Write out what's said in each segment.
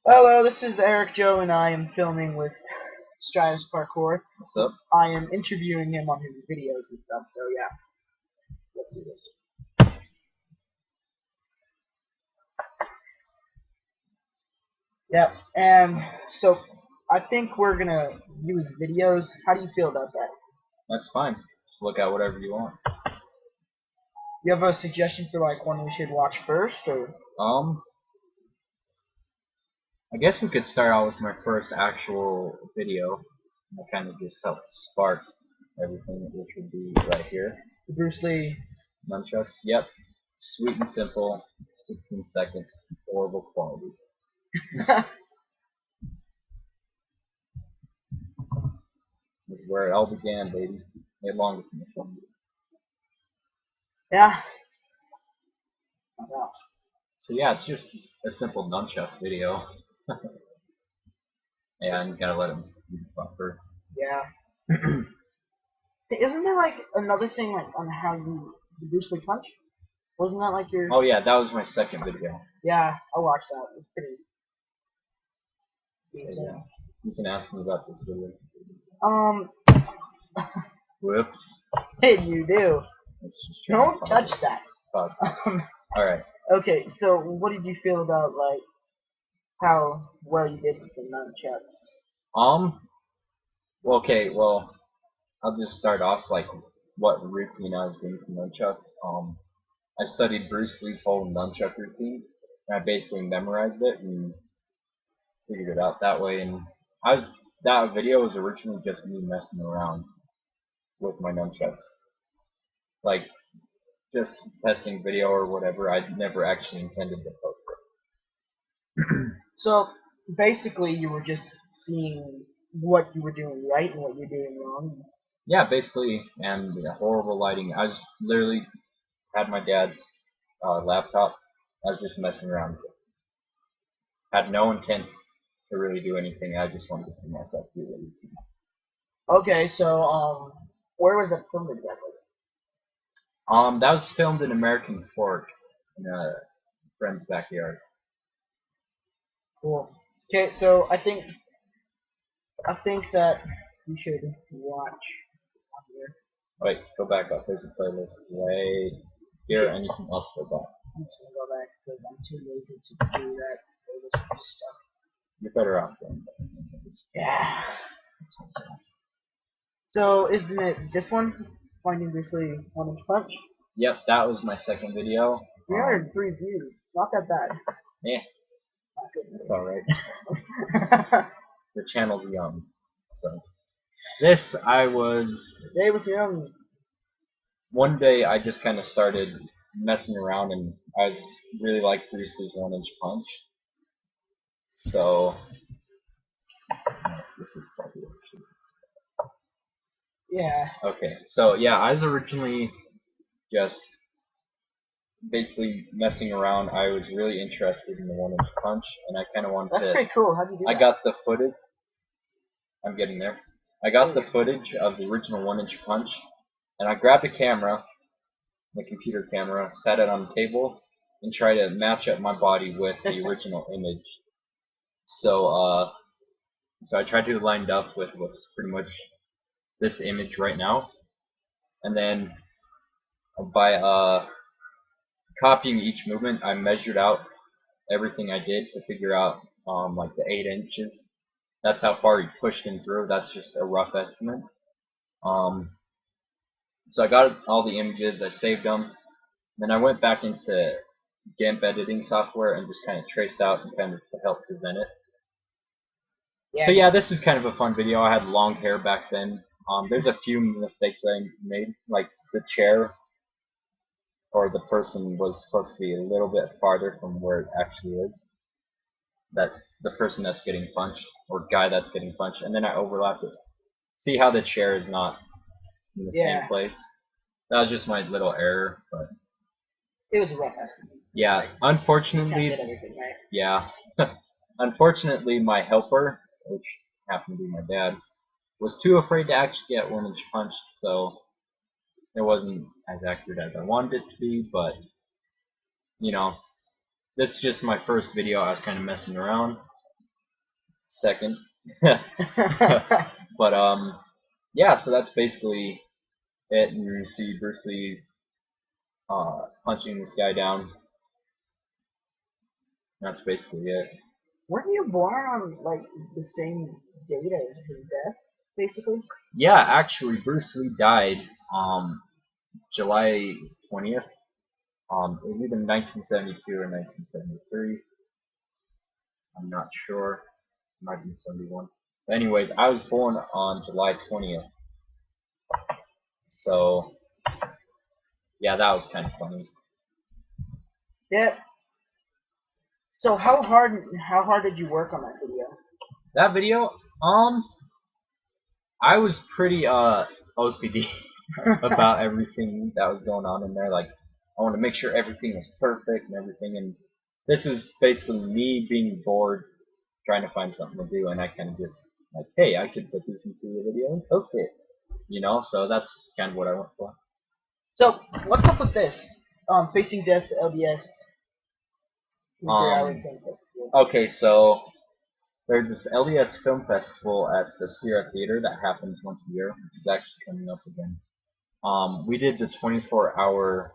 Hello, this is Eric Joe, and I am filming with Stratus Parkour. What's up? I am interviewing him on his videos and stuff, so yeah, let's do this. Yep, and so I think we're gonna use videos. How do you feel about that? That's fine. Just look at whatever you want. You have a suggestion for like one we should watch first, or? Um, I guess we could start out with my first actual video. That kind of just helped spark everything, which would be right here. The Bruce Lee. Nunchucks. Yep. Sweet and simple. 16 seconds. Horrible quality. This is where it all began, baby. Made longer than the film. Yeah. So yeah, it's just a simple nunchuck video. Yeah, and you gotta let them buffer. Yeah. Isn't there like another thing like on how you the Bruce Lee punch? Wasn't that like your? Oh yeah, that was my second video. Yeah, I watched that. It was pretty So, decent. yeah. You can ask me about this video. Um, Whoops. hey, you do. Let's just Don't touch that. Pause. Um, Alright. okay, so what did you feel about like how well you did with the nunchucks? Okay, well, I'll just start off like what routine I was doing for nunchucks. I studied Bruce Lee's whole nunchuck routine, and I basically memorized it and figured it out that way. And that video was originally just me messing around with my nunchucks, like just testing video or whatever. I never actually intended to post it. So basically, you were just seeing what you were doing right and what you're doing wrong. Yeah, basically, and the horrible lighting. I just literally had my dad's laptop. I was just messing around with it. Had no intent to really do anything. I just wanted to see myself do it. Okay, so where was that filmed exactly? That was filmed in American Fork in a friend's backyard. Cool. Okay, so I think that you should watch on here. Wait, go back up. There's a playlist right here, and you can also go back. I'm just gonna go back because I'm too lazy to do that playlist stuff. You're better off then. Yeah. So isn't it this one? Finding Bruce Lee 1-inch punch? Yep, that was my second video. 303 views. It's not that bad. Yeah, it's alright. The channel's young. So this Today was young. one day I just kind of started messing around, and I was really like Bruce Lee's 1-inch punch. So this is probably actually. Yeah. Okay, so yeah, I was originally just basically messing around. I was really interested in the 1-inch punch, and I kind of wanted That's to. pretty cool. How'd you do I that? got the footage. I'm getting there. I got the footage of the original 1-inch punch, and I grabbed a camera, the computer camera, sat it on the table, and tried to match up my body with the original image. So I tried to line it up with what's pretty much this image right now, and then by copying each movement, I measured out everything I did to figure out like the 8 inches. That's how far he pushed him through. That's just a rough estimate. So I got all the images, I saved them, then I went back into GIMP editing software and just kind of traced out and kind of helped present it. Yeah. So yeah, this is kind of a fun video. I had long hair back then. There's a few mistakes that I made, like the chair or the person was supposed to be a little bit farther from where it actually is. That the person that's getting punched or guy that's getting punched, and then I overlapped it. See how the chair is not in the same place? That was just my little error, but it was a rough estimate. Yeah, unfortunately, Can't get everything right. yeah. Unfortunately, my helper, which happened to be my dad, was too afraid to actually get 1-inch punched, so it wasn't as accurate as I wanted it to be, but, you know, this is just my first video. I was kind of messing around. second. But yeah, so that's basically it. And you see Bruce Lee punching this guy down. That's basically it. Weren't you born on like the same date as his death, basically? Yeah, actually, Bruce Lee died July 20th. It was either 1972 or 1973. I'm not sure. It might be 71. But anyways, I was born on July 20th. So, yeah, that was kind of funny. Yeah. So how hard did you work on that video? That video, I was pretty OCD about everything that was going on in there. Like, I wanted to make sure everything was perfect and everything. And this is basically me being bored, trying to find something to do, and I kind of just like, hey, I could put this into a video and post it. You know, so that's kind of what I went for. So what's up with this? Facing Death LDS. Okay, so there's this LDS film festival at the Sierra Theater that happens once a year, which is actually coming up again. We did the 24-hour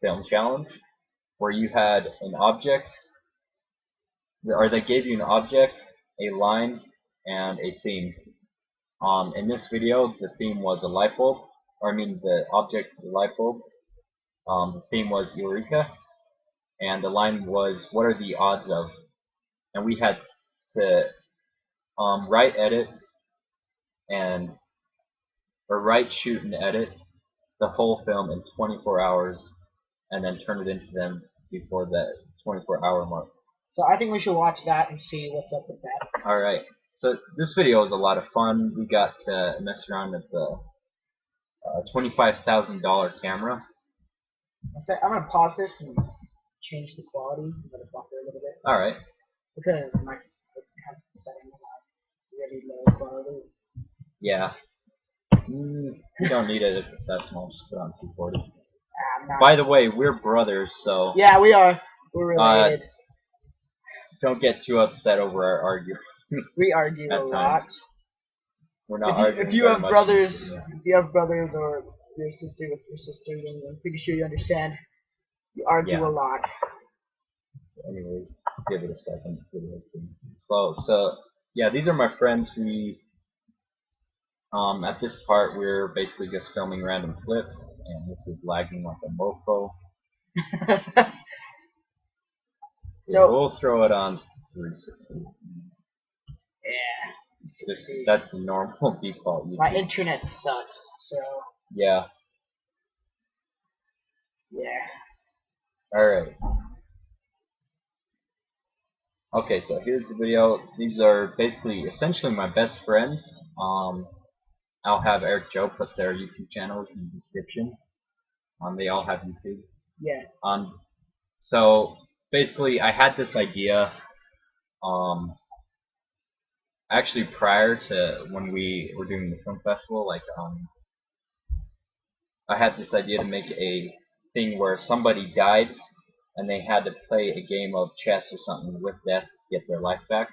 film challenge, where you had an object, or they gave you an object, a line, and a theme. In this video, the theme was a light bulb, or I mean the object, the light bulb. The theme was Eureka, and the line was, what are the odds of? And we had to write, edit, write, shoot, and edit the whole film in 24 hours, and then turn it into them before the 24-hour mark. So I think we should watch that and see what's up with that. All right. So this video was a lot of fun. We got to mess around with the $25,000 camera. I'm gonna pause this and change the quality. I'm gonna buffer a little bit. All right. Because my kind of setting really low quality. Yeah. You don't need it if it's that small. Just put it on 240. By the way, we're brothers, so yeah, we are. We're related. Don't get too upset over our argument. We argue a lot. We're not arguing. If you have brothers, or your sister with your sister, then I'm pretty sure you understand. You argue a lot. Anyways, give it a second. Slow. So yeah, these are my friends. We at this part we're basically just filming random clips, and this is lagging like a mofo. So we'll throw it on 360. Yeah. That's the normal default. My internet sucks, so. Yeah. Yeah. Alright. Okay, so here's the video. These are basically, essentially my best friends. I'll have Eric Joe put their YouTube channels in the description. They all have YouTube. Yeah. So basically, I had this idea. Actually, prior to when we were doing the film festival, like I had this idea to make a thing where somebody died and they had to play a game of chess or something with death to get their life back.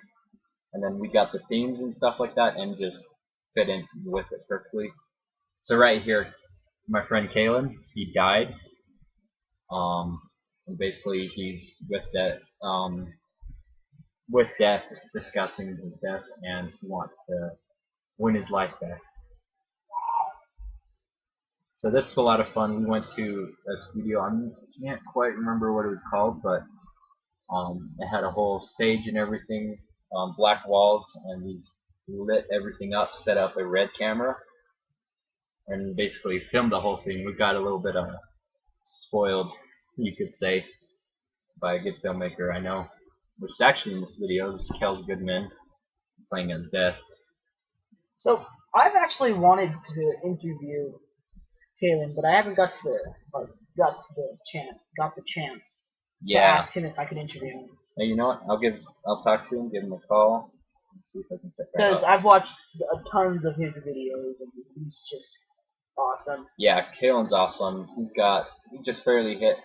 And then we got the themes and stuff like that and just fit in with it perfectly. So right here, my friend Calen, he died. And basically he's with death, discussing his death, and he wants to win his life back. So this was a lot of fun. We went to a studio. I can't quite remember what it was called, but it had a whole stage and everything, black walls, and we lit everything up, set up a red camera, and basically filmed the whole thing. We got a little bit spoiled, you could say, by a good filmmaker I know, which is actually in this video. This is Kels Goodman playing as Death. So I've actually wanted to interview Calen, but I haven't got the chance to ask him if I could interview him. Hey, you know what? I'll talk to him, give him a call, and see if I can set that up. Because I've watched tons of his videos, and he's just awesome. Yeah, Calen's awesome. He just barely hit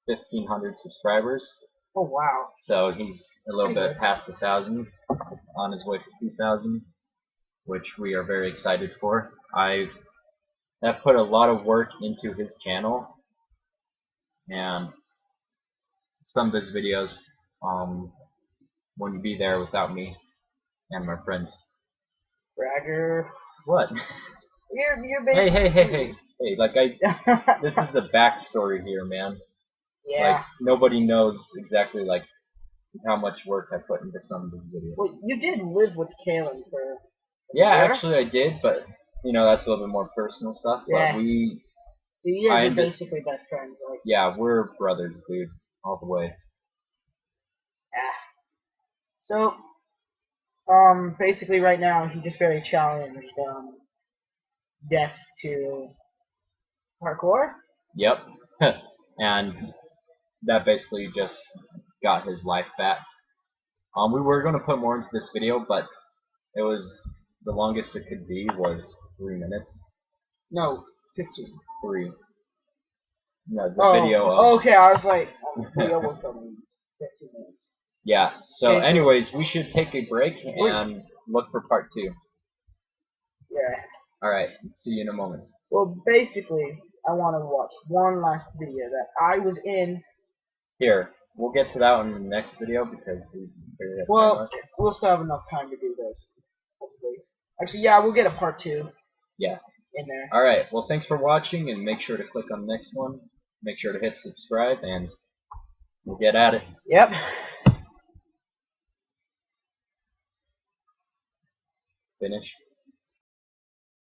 1,500 subscribers. Oh wow! So he's a little bit past 1,000. on his way to 2,000, which we are very excited for. I have put a lot of work into his channel, and some of his videos wouldn't be there without me and my friends. Bragger. What? You're basically... Hey, like this is the backstory here, man. Yeah. Like, nobody knows exactly, like, how much work I put into some of these videos. Well, you did live with Calen for... Yeah, year? actually I did, but, you know, that's a little bit more personal stuff. Yeah. But we... So you guys are basically best friends, like... Yeah, we're brothers, dude. All the way. Yeah. So, basically right now, he just very challenged, death to parkour. Yep. And that basically just got his life back. We were going to put more into this video, but it was... the longest it could be was 3 minutes. No, 15. 3. No, the video of... Oh, okay, I was like, video will film 15 minutes. Yeah, so Okay, so anyways, we should take a break and look for part 2. Yeah. Alright, see you in a moment. Well, basically, I want to watch one last video that I was in. Here, we'll get to that one in the next video because we barely have time Well, left. we'll still have enough time to do this, hopefully. Actually, yeah, we'll get a part 2 Yeah. in there. Alright, well, thanks for watching, and make sure to click on the next one. Make sure to hit subscribe, and we'll get at it. Yep. Finish.